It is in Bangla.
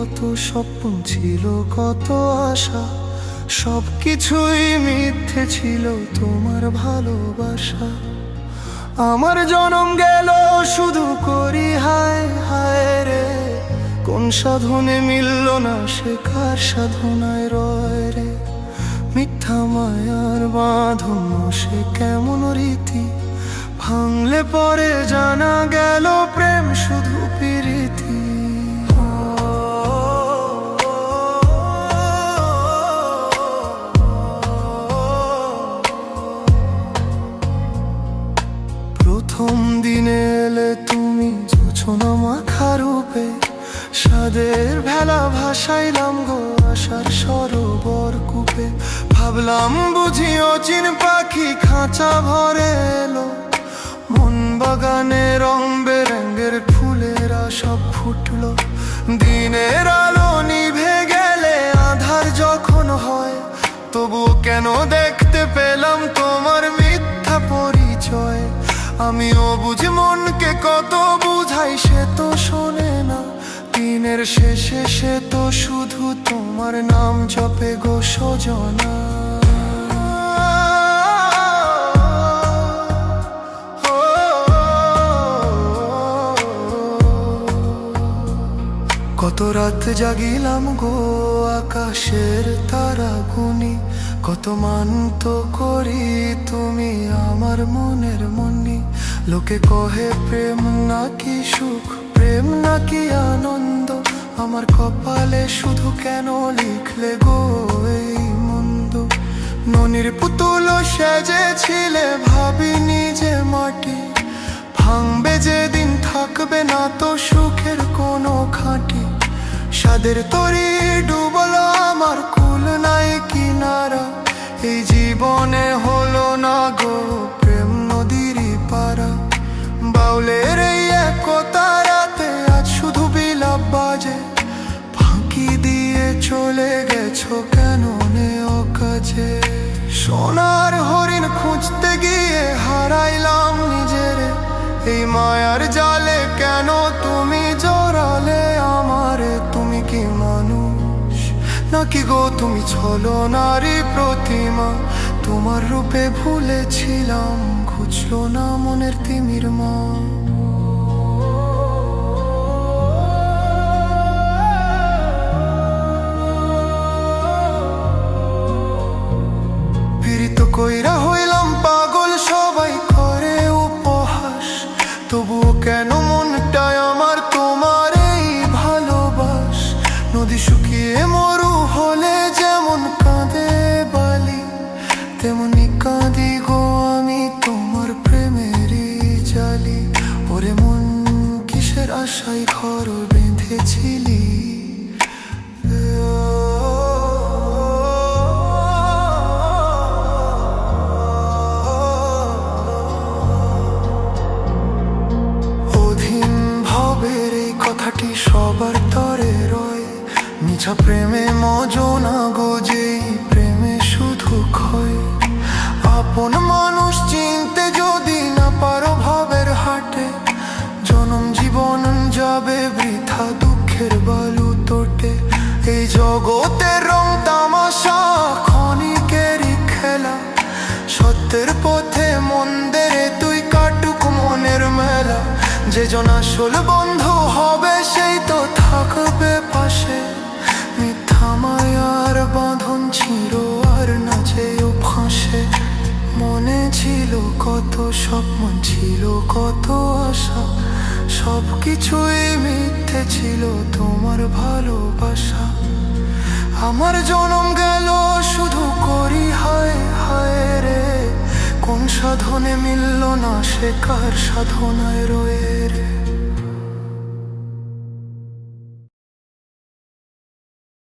কত স্বপ্ন ছিল, কত আশা, সবকিছুই মিথ্যে ছিল তোমার ভালোবাসা। আমার জনম গেল শুধু করি হায় হায় রে, কোন সাধনে মিলল না সে কার সাধনায় রয় রে। মিথ্যা মায়ার বাঁধন সে কেমন রীতি, ভাঙলে পরে জানা গেল প্রেম শুধু প্রীতি। প্রথম দিনে এলে তুমি জোছনা মাখা রূপে, সাদের ভেলা ভাসাইলাম গো আশার সরোবর কূপে। ভাবলাম বুঝি অচিন পাখি খাঁচা ভরে এলো, মন বাগানে রং বেরঙের ফুলেরা সব ফুটলো। দিনের আলো নিভে গেলে আধার যখন হয়, তবুও কেন দেখতে পেলাম তোমার মিথ্যা পরিচয়। আমিও বুঝি মনকে কত বুঝাই, সে তো শোনে না। দিনের শেষে সে তো শুধু তোমার নাম জপে গো সজনা। কত রাত জাগিলাম গো আকাশের তারা গুনি, কত মানত করি তুমি আমার মনের মনি। লোকে কহে প্রেম নাকি সুখ, প্রেম নাকি আনন্দ, আমার কপালে শুধু কেন লিখলে গো এই মন্দ। ননির পুতুল সেজেছিলে ভাবিনি যে মাটি, ভাঙবে যেদিন থাকবে না তো সুখের কোনো খাঁটি। সাদের তরি ডুবলো আমার কুল নাই কিনারা, এই জীবনে হলো না গো প্রেম নদীরই পারা। বাউলের এই একতা রাতে আজ শুধু বিলাপ বাজে, ফাঁকি দিয়ে চলে গেছো কেন নেও কাজে। সোনার হরিণ খুঁজতে গিয়ে হারাইলাম নিজেরে, এই মায়ার জালে কেন তুমি জড়ালে আমারে। তুমি কি মানুষ নাকি গো তুমি ছলনারই প্রতিমা, তোমার রূপে ভুলেছিলাম খুঁজলো না মনের তিমির মা। পীড়িত কইরা হইলাম পাগল সবাই করে উপহাস, তবুও কেন মনটায় আমার তোমার এই ভালোবাস। নদী শুকিয়ে মরু হলে যেমন কাঁদে বালি, তেমনি কাঁদি গো আমি তোমার প্রেমেরই জালি। ওরে মন কিসের আশায় ঘর বেঁধেছিলি, কথাটি সবার তরে রয়। মিছা প্রেমে মজনা গো যেই প্রেমে শুধু ক্ষয়। আপন মানুষ চিনতে যদি না পারো ভাবের হাটে, জনম জীবন যাবে বৃথা দুঃখের বালু তোটে। এই জগতের রং তামাশা ক্ষণিকেরই খেলা, সত্যের পথে মন্দের তুই কাটুক মনের মেলা। যে জন আসল বন্ধু হবে সেই তো থাকবে পাশে, মিথ্যা মায়ার বাঁধন ছিল আর না যেও ফাঁসে। মনে ছিল কত স্বপ্ন ছিল কত আশা, সবকিছুই মিথ্যে ছিল তোমার ভালোবাসা। আমার জনম গেল শুধু করি হায় হায় রে, কোন সাধনে মিলল না সে কার সাধনায় রয়ে রে।